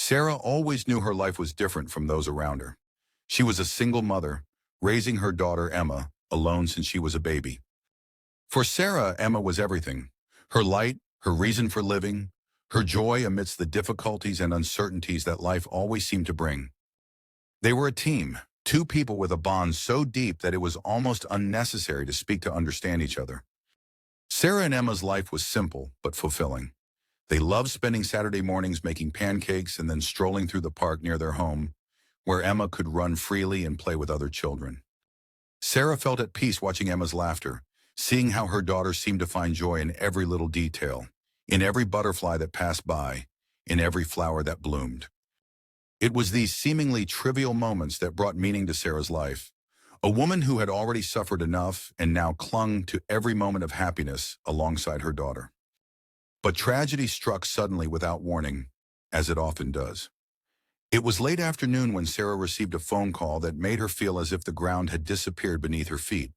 Sarah always knew her life was different from those around her. She was a single mother, raising her daughter Emma, alone since she was a baby. For Sarah, Emma was everything. Her light, her reason for living, her joy amidst the difficulties and uncertainties that life always seemed to bring. They were a team, two people with a bond so deep that it was almost unnecessary to speak to understand each other. Sarah and Emma's life was simple but fulfilling. They loved spending Saturday mornings making pancakes and then strolling through the park near their home, where Emma could run freely and play with other children. Sarah felt at peace watching Emma's laughter, seeing how her daughter seemed to find joy in every little detail, in every butterfly that passed by, in every flower that bloomed. It was these seemingly trivial moments that brought meaning to Sarah's life. A woman who had already suffered enough and now clung to every moment of happiness alongside her daughter. But tragedy struck suddenly without warning, as it often does. It was late afternoon when Sarah received a phone call that made her feel as if the ground had disappeared beneath her feet.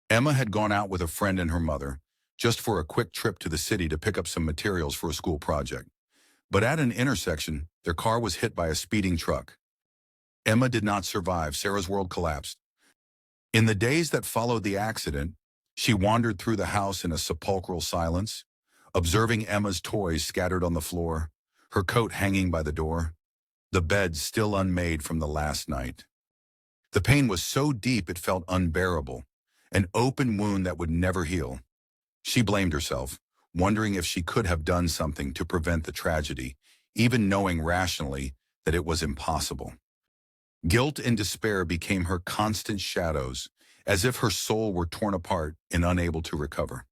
Emma had gone out with a friend and her mother, just for a quick trip to the city to pick up some materials for a school project. But at an intersection, their car was hit by a speeding truck. Emma did not survive. Sarah's world collapsed. In the days that followed the accident, she wandered through the house in a sepulchral silence, observing Emma's toys scattered on the floor, her coat hanging by the door, the bed still unmade from the last night. The pain was so deep it felt unbearable, an open wound that would never heal. She blamed herself, wondering if she could have done something to prevent the tragedy, even knowing rationally that it was impossible. Guilt and despair became her constant shadows, as if her soul were torn apart and unable to recover.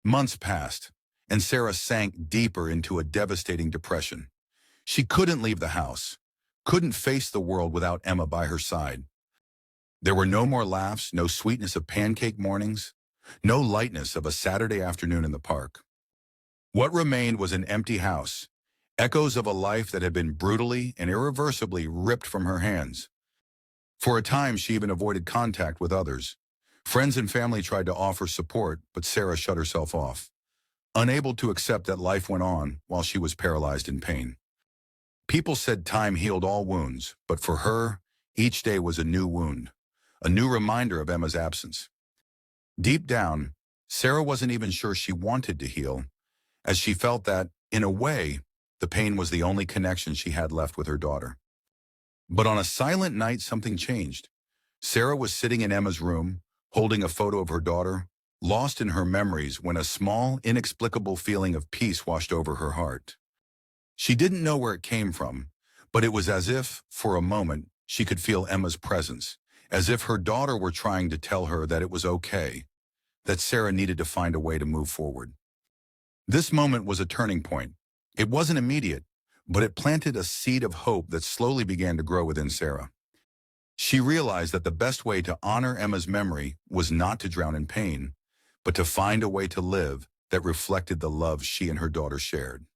Months passed, and Sarah sank deeper into a devastating depression. She couldn't leave the house, couldn't face the world without Emma by her side. There were no more laughs, no sweetness of pancake mornings, no lightness of a Saturday afternoon in the park. What remained was an empty house, echoes of a life that had been brutally and irreversibly ripped from her hands. For a time, she even avoided contact with others. Friends and family tried to offer support, but Sarah shut herself off, unable to accept that life went on while she was paralyzed in pain. People said time healed all wounds, but for her, each day was a new wound, a new reminder of Emma's absence. Deep down, Sarah wasn't even sure she wanted to heal, as she felt that, in a way, the pain was the only connection she had left with her daughter. But on a silent night, something changed. Sarah was sitting in Emma's room, holding a photo of her daughter, lost in her memories when a small, inexplicable feeling of peace washed over her heart. She didn't know where it came from, but it was as if, for a moment, she could feel Emma's presence, as if her daughter were trying to tell her that it was okay, that Sarah needed to find a way to move forward. This moment was a turning point. It wasn't immediate, but it planted a seed of hope that slowly began to grow within Sarah. She realized that the best way to honor Emma's memory was not to drown in pain, but to find a way to live that reflected the love she and her daughter shared.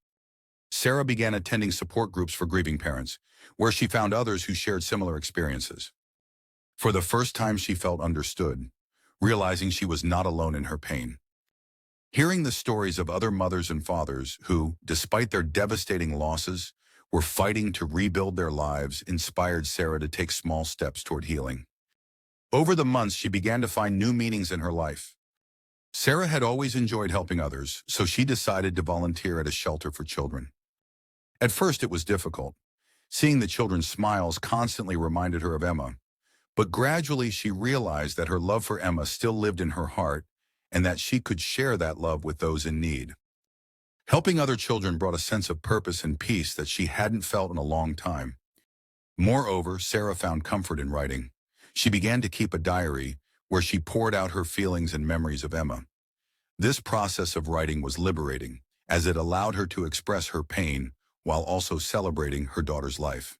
Sarah began attending support groups for grieving parents, where she found others who shared similar experiences. For the first time, she felt understood, realizing she was not alone in her pain. Hearing the stories of other mothers and fathers who, despite their devastating losses, were fighting to rebuild their lives inspired Sarah to take small steps toward healing. Over the months, she began to find new meanings in her life. Sarah had always enjoyed helping others, so she decided to volunteer at a shelter for children. At first, it was difficult. Seeing the children's smiles constantly reminded her of Emma, but gradually she realized that her love for Emma still lived in her heart and that she could share that love with those in need. Helping other children brought a sense of purpose and peace that she hadn't felt in a long time. Moreover, Sarah found comfort in writing. She began to keep a diary where she poured out her feelings and memories of Emma. This process of writing was liberating, as it allowed her to express her pain while also celebrating her daughter's life.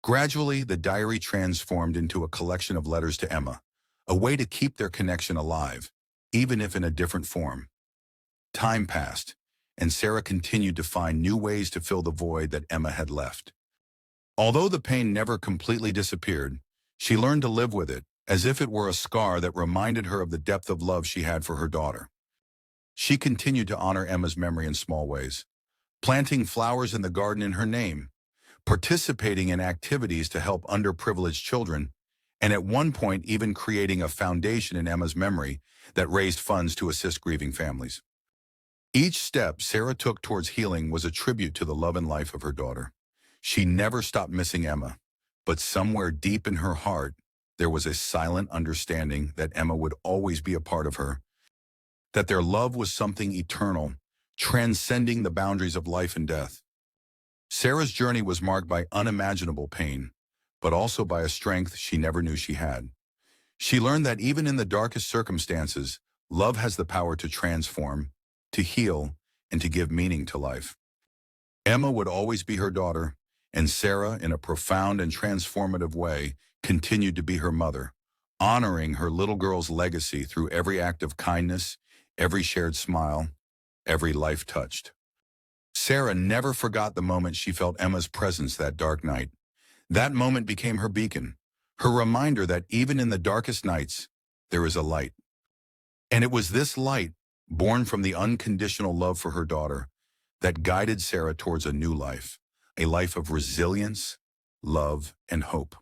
Gradually, the diary transformed into a collection of letters to Emma, a way to keep their connection alive, even if in a different form. Time passed, and Sarah continued to find new ways to fill the void that Emma had left. Although the pain never completely disappeared, she learned to live with it, as if it were a scar that reminded her of the depth of love she had for her daughter. She continued to honor Emma's memory in small ways, planting flowers in the garden in her name, participating in activities to help underprivileged children, and at one point even creating a foundation in Emma's memory that raised funds to assist grieving families. Each step Sarah took towards healing was a tribute to the love and life of her daughter. She never stopped missing Emma, but somewhere deep in her heart, there was a silent understanding that Emma would always be a part of her, that their love was something eternal, transcending the boundaries of life and death. Sarah's journey was marked by unimaginable pain, but also by a strength she never knew she had. She learned that even in the darkest circumstances, love has the power to transform, to heal, and to give meaning to life. Emma would always be her daughter, and Sarah, in a profound and transformative way, continued to be her mother, honoring her little girl's legacy through every act of kindness, every shared smile, every life touched. Sarah never forgot the moment she felt Emma's presence that dark night. That moment became her beacon, her reminder that even in the darkest nights, there is a light. And it was this light, born from the unconditional love for her daughter, that guided Sarah towards a new life, a life of resilience, love, and hope.